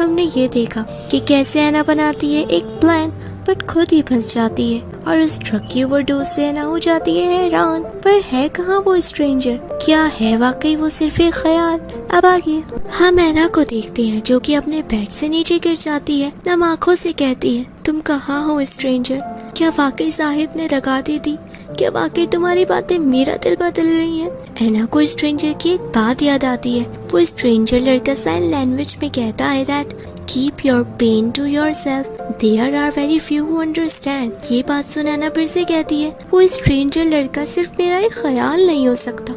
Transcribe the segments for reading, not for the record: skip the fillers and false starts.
हमने ये देखा कि कैसे ऐना बनाती है एक प्लान बट खुद ही फंस जाती है और उस ड्रग की ओवरडोज से ऐना हो जाती है हैरान। पर है कहाँ वो स्ट्रेंजर? क्या है वाकई वो सिर्फ एक ख्याल? अब आगे हम ऐना को देखते हैं जो कि अपने बेड से नीचे गिर जाती है। नम आंखों से कहती है, तुम कहाँ हो स्ट्रेंजर? क्या वाकई जाहिद ने लगा दी थी? क्या वाकई तुम्हारी बातें मेरा दिल बदल रही हैं? ऐना को स्ट्रेंजर की एक बात याद आती है। वो स्ट्रेंजर लड़का साइन लैंग्वेज में कहता है that keep your pain to yourself, there are very few who understand. ये बात सुन ऐना फिर से कहती है, वो स्ट्रेंजर लड़का सिर्फ मेरा एक ख्याल नहीं हो सकता,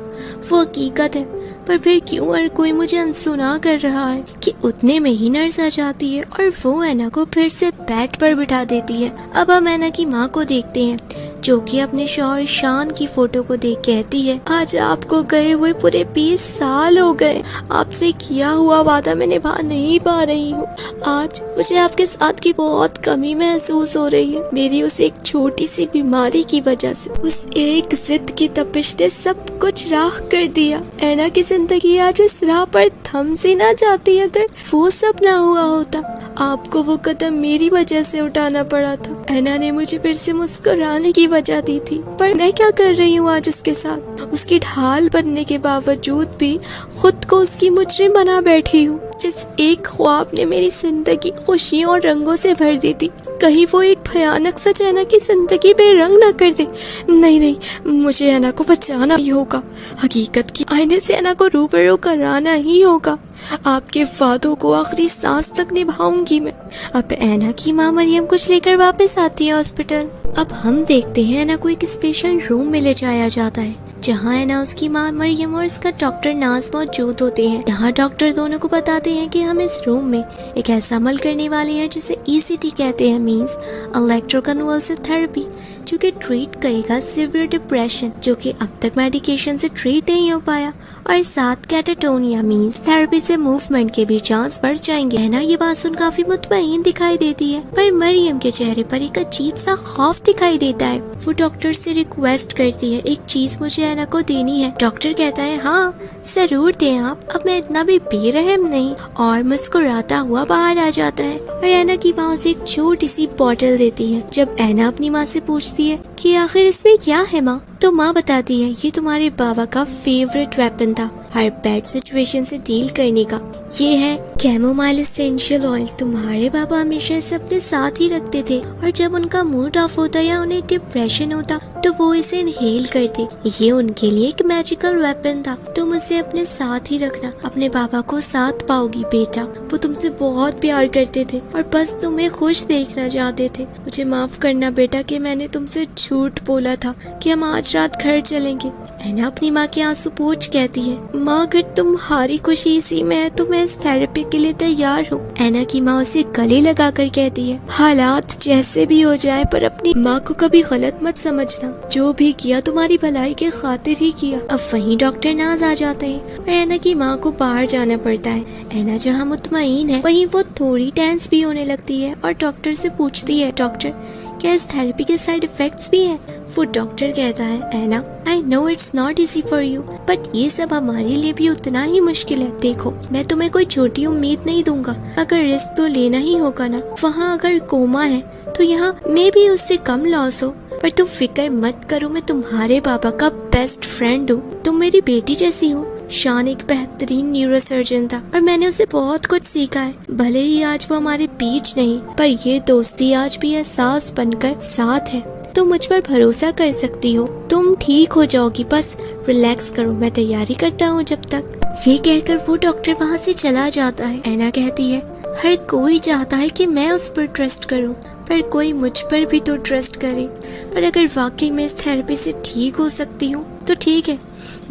वो हकीकत है। पर फिर क्यों हर कोई मुझे अनसुना कर रहा है कि उतने में ही नर्स आ जाती है और वो ऐना को फिर से बेड पर बिठा देती है। अब हम ऐना की माँ को देखते हैं जो कि अपने शौहर शान की फोटो को देख कहती है, आज आपको गए हुए पूरे 20 साल हो गए। आपसे किया हुआ वादा मैं निभा नहीं पा रही हूँ। आज मुझे आपके साथ की बहुत कमी महसूस हो रही है। मेरी उस एक छोटी सी बीमारी की वजह से, उस एक जिद की तपिश ने सब कुछ राख कर दिया। ऐना की जिंदगी आज इस राह पर थम सी ना जाती अगर वो सब ना हुआ होता। आपको वो कदम मेरी वजह से उठाना पड़ा था। ऐना ने मुझे फिर से मुस्कुराने की वजह दी थी, पर मैं क्या कर रही हूँ आज उसके साथ? उसकी ढाल बनने के बावजूद भी खुद को उसकी मुजरिम बना बैठी हूँ। जिस एक ख्वाब ने मेरी जिंदगी खुशियों और रंगों से भर दी थी, कहीं वो एक भयानक सच ऐना की जिंदगी बेरंग ना कर दे। नहीं नहीं, मुझे ऐना को बचाना ही होगा। हकीकत की आईने से ऐना को रूबरू कराना ही होगा। आपके वादों को आखिरी सांस तक निभाऊंगी मैं। अब ऐना की माँ मरियम कुछ लेकर वापस आती है हॉस्पिटल। अब हम देखते हैं ऐना को एक स्पेशल रूम में ले जाया जाता है जहाँ ऐना, उसकी माँ मरियम और उसका डॉक्टर नाज मौजूद होते हैं। यहाँ डॉक्टर दोनों को बताते हैं कि हम इस रूम में एक ऐसा अमल करने वाले हैं जिसे ECT कहते हैं, मींस इलेक्ट्रोकन्वल्सिव थेरेपी, जो कि ट्रीट करेगा सीवियर डिप्रेशन जो कि अब तक मेडिकेशन से ट्रीट नहीं हो पाया, और साथ कैटाटोनिया मींस थेरेपी से मूवमेंट के भी चांस बढ़ जाएंगे। है ना, ये बात सुन काफी मुतमईन दिखाई देती है, पर मरियम के चेहरे पर एक अजीब सा खौफ दिखाई देता है। वो डॉक्टर से रिक्वेस्ट करती है, एक चीज मुझे ऐना को देनी है। डॉक्टर कहता है, हाँ जरूर दें आप, अब मैं इतना भी बेरहम नहीं, और मुस्कुराता हुआ बाहर आ जाता है और ऐना की माँ उसे एक छोटी सी बॉटल देती है। जब ऐना अपनी माँ से पूछती है कि आखिर इसमें क्या है माँ, तो माँ बताती है ये तुम्हारे बाबा का फेवरेट वेपन था हर बैड सिचुएशन से डील करने का। ये है कैमोमाइल एसेंशियल ऑयल। तुम्हारे बाबा हमेशा इसे अपने साथ ही रखते थे और जब उनका मूड ऑफ होता या उन्हें डिप्रेशन होता तो वो इसे इनहेल करते। ये उनके लिए एक मैजिकल वेपन था। तुम उसे अपने साथ ही रखना, अपने बाबा को साथ पाओगी बेटा। वो तुमसे बहुत प्यार करते थे और बस तुम्हें खुश देखना चाहते थे। मुझे माफ करना बेटा कि मैंने तुमसे झूठ बोला था कि हम आज रात घर चलेंगे। ऐना अपनी माँ के आंसू पोंछ कहती है, माँ अगर तुम्हारी खुशी इसी में है तो मैं इस थेरेपी के लिए तैयार हूँ। ऐना की माँ उसे गले लगा कर कहती है, हालात जैसे भी हो जाए पर अपनी माँ को कभी गलत मत समझना, जो भी किया तुम्हारी भलाई के खातिर ही किया। अब वहीं डॉक्टर नाज आ जाते हैं और ऐना की माँ को बाहर जाना पड़ता है। ऐना जहाँ मुतमईन है वहीं वो थोड़ी टेंस भी होने लगती है और डॉक्टर से पूछती है, डॉक्टर क्या इस थेरेपी के साइड इफेक्ट्स भी हैं? वो डॉक्टर कहता है, ऐना I know it's not easy for you but ये सब हमारे लिए भी उतना ही मुश्किल है। देखो मैं तुम्हें कोई छोटी उम्मीद नहीं दूंगा, अगर रिस्क तो लेना ही होगा ना। वहाँ अगर कोमा है तो यहाँ मे भी उससे कम लॉस हो, पर तुम फिक्र मत करो, मैं तुम्हारे बाबा का बेस्ट फ्रेंड हूँ, तुम मेरी बेटी जैसी हो। शान एक बेहतरीन न्यूरोसर्जन था और मैंने उससे बहुत कुछ सीखा है। भले ही आज वो हमारे बीच नहीं, पर ये दोस्ती आज भी एहसास बनकर साथ है। तुम मुझ पर भरोसा कर सकती हो, तुम ठीक हो जाओगी, बस रिलैक्स करो, मैं तैयारी करता हूँ जब तक। ये कहकर वो डॉक्टर वहाँ से चला जाता है। ऐना कहती है, हर कोई चाहता है कि मैं उस पर ट्रस्ट करूँ, पर कोई मुझ पर भी तो ट्रस्ट करे। पर अगर वाकई मैं इस थेरेपी से ठीक हो सकती हूँ तो ठीक है,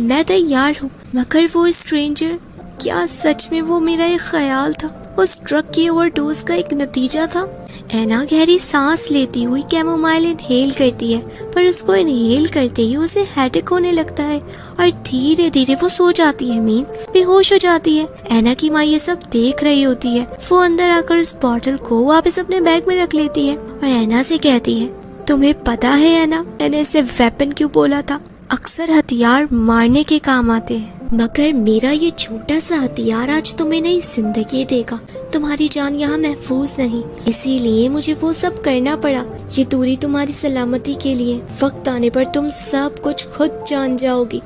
मैं तैयार हूँ। मगर वो स्ट्रेंजर, क्या सच में वो मेरा एक ख्याल था, उस ड्रग की ओवरडोज का एक नतीजा था? ऐना गहरी सांस लेती हुई कैमोमाइल इनहेल करती है, पर उसको इनहेल करते ही उसे हेडेक होने लगता है और धीरे धीरे वो सो जाती है, मीन्स बेहोश हो जाती है। ऐना की माँ ये सब देख रही होती है। वो अंदर आकर उस बॉटल को वापस अपने बैग में रख लेती है और ऐना से कहती है, तुम्हें पता है ऐना, मैंने इसे वेपन क्यों बोला था? अक्सर हथियार मारने के काम आते हैं मगर मेरा ये छोटा सा हथियार आज तुम्हें नई जिंदगी देगा। तुम्हारी जान यहाँ महफूज नहीं, इसीलिए मुझे वो सब करना पड़ा। ये दूरी तुम्हारी सलामती के लिए। वक्त आने पर तुम सब कुछ खुद जान जाओगी।